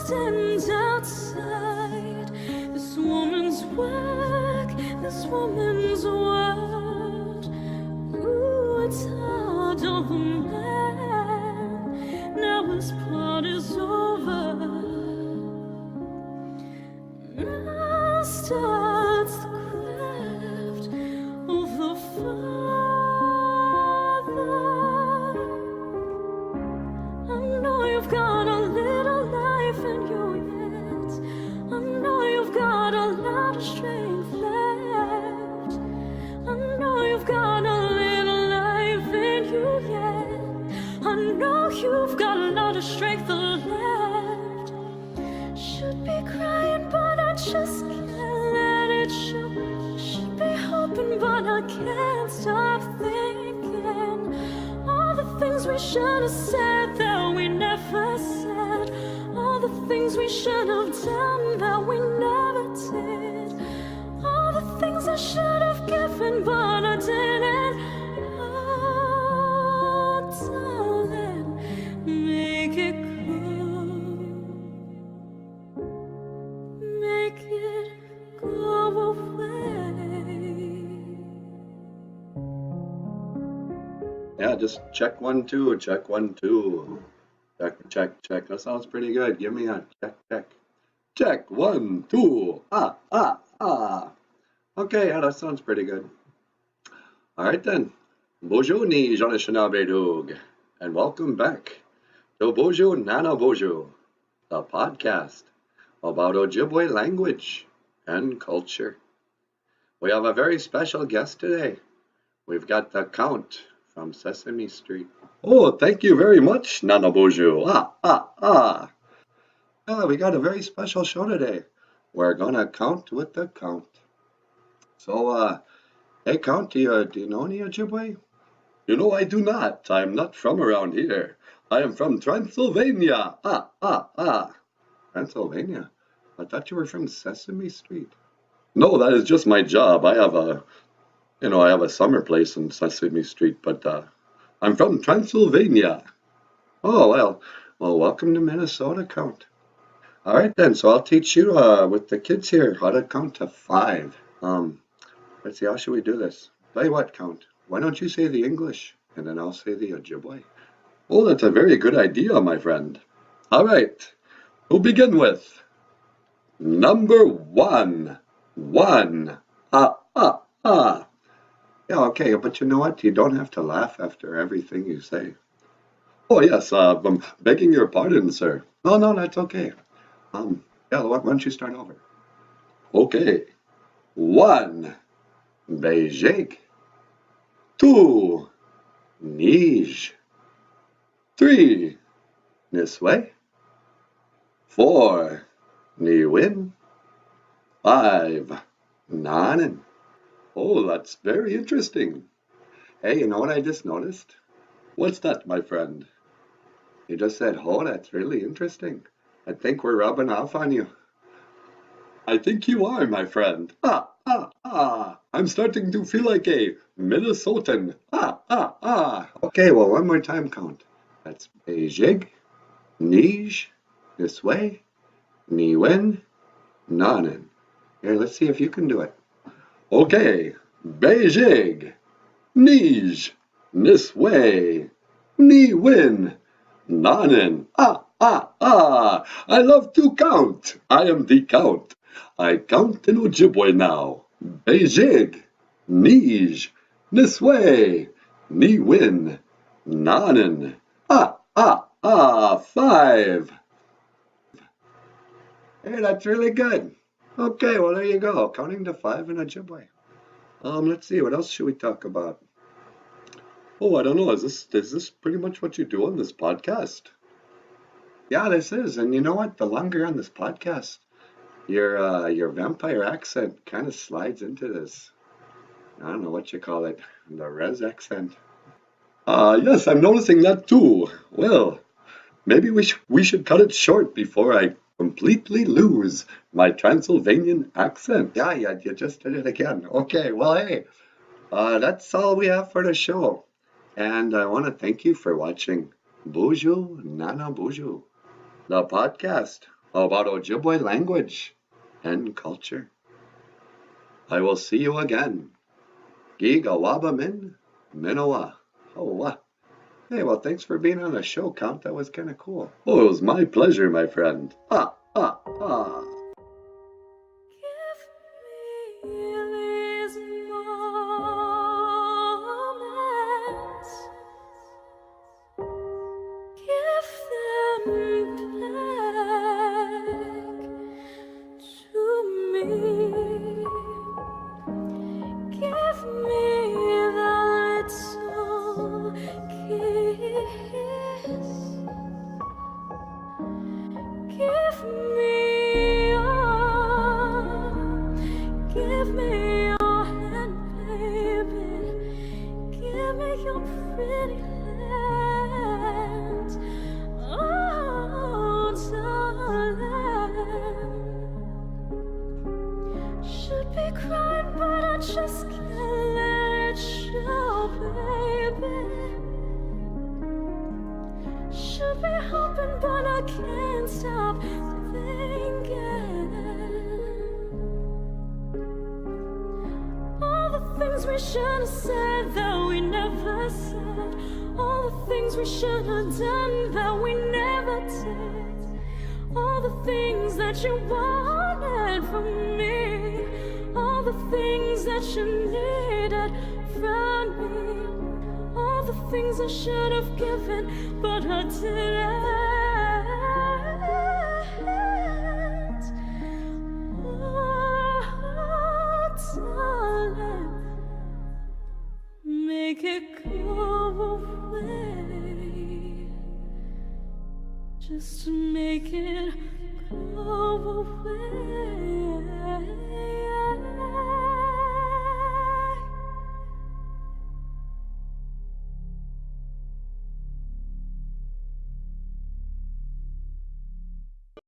stand outside this woman's work, this woman's world. Ooh, it's hard on the man. Now his part is over. Now starts the craft of the Father. I know you've got a little life in you yet. I know you've got a lot of strength left. I know you've got a little life in you yet. I know you've got a lot of strength left. Should be crying, but I just can't let it show. Should be hoping, but I can't stop thinking. All the things we should have said that we never said. All the things we should have done that we never did. All the things I should have given, but I didn't. Oh, darling, make it make it go away. Yeah, just check 1 2, check 1 2. Check. That sounds pretty good. Give me a check. Check 1 2. Ah. Okay, yeah, that sounds pretty good. All right then. Boozhoo ni Jonathan Bedug, and welcome back to Boozhoo Nana Boozhoo, the podcast about Ojibwe language and culture. We have a very special guest today. We've got the Count from Sesame Street. Oh, thank you very much, Nana Boozhoo. Yeah, we got a very special show today. We're gonna count with the Count. So, hey Count, do you know any Ojibwe? You know, I do not. I'm not from around here. I am from Transylvania. Transylvania? I thought you were from Sesame Street. No, that is just my job. I have a summer place in Sesame Street, but I'm from Transylvania. Oh, well, welcome to Minnesota, Count. All right then, so I'll teach you with the kids here how to count to 5. Let's see, how should we do this? Tell you what, Count, why don't you say the English, and then I'll say the Ojibwe. Oh, that's a very good idea, my friend. All right, we'll begin with number 1. 1. Yeah, okay, but you know what? You don't have to laugh after everything you say. Oh, yes, I'm begging your pardon, sir. No, that's okay. Yeah, why don't you start over? Okay. 1. Beijing. 2. Nij. 3. Nisway. 4. Niwin. 5. Nanan. Oh, that's very interesting. Hey, you know what I just noticed? What's that, my friend? You just said, oh, that's really interesting. I think we're rubbing off on you. I think you are, my friend. I'm starting to feel like a Minnesotan. Okay, well, one more time count. That's Beijing, Nij, Nisway, Niwen, Nanan. Here, let's see if you can do it. Okay, Beijing, Nij, Nisway, Niwen, Nanan. I love to count. I am the Count. I count in Ojibwe now. Beijing, Nij, Nisway, Niwin, Nanan. 5. Hey, that's really good. Okay, well, there you go. Counting to 5 in Ojibwe. Let's see, what else should we talk about? Oh, I don't know. Is this pretty much what you do on this podcast? Yeah, this is. And you know what? The longer you're on this podcast, your vampire accent kind of slides into this. I don't know what you call it. The res accent. Yes, I'm noticing that too. Well, maybe we should cut it short before I completely lose my Transylvanian accent. Yeah, you just did it again. Okay, well, hey, that's all we have for the show. And I want to thank you for watching Boozhoo Nana Boozhoo, the podcast about Ojibwe language and culture. I will see you again. Gigawaba min, minowa. Oh, what? Hey, well, thanks for being on the show, Count. That was kind of cool. Oh, it was my pleasure, my friend. Ah, ah, ah. Give me these moments. Give them back to me. Give me that little kiss. Give me your hand, baby. Give me your pretty hand. Oh, darling. Should be crying, but I just can't let it show, baby. Should be hoping, but I can't stop thinking. All the things we should have said that we never said. All the things we should have done that we never did. All the things that you wanted from me. All the things that you needed from me. All the things I should have given, but I didn't. Oh, darling, make it go away. Just to make it go away.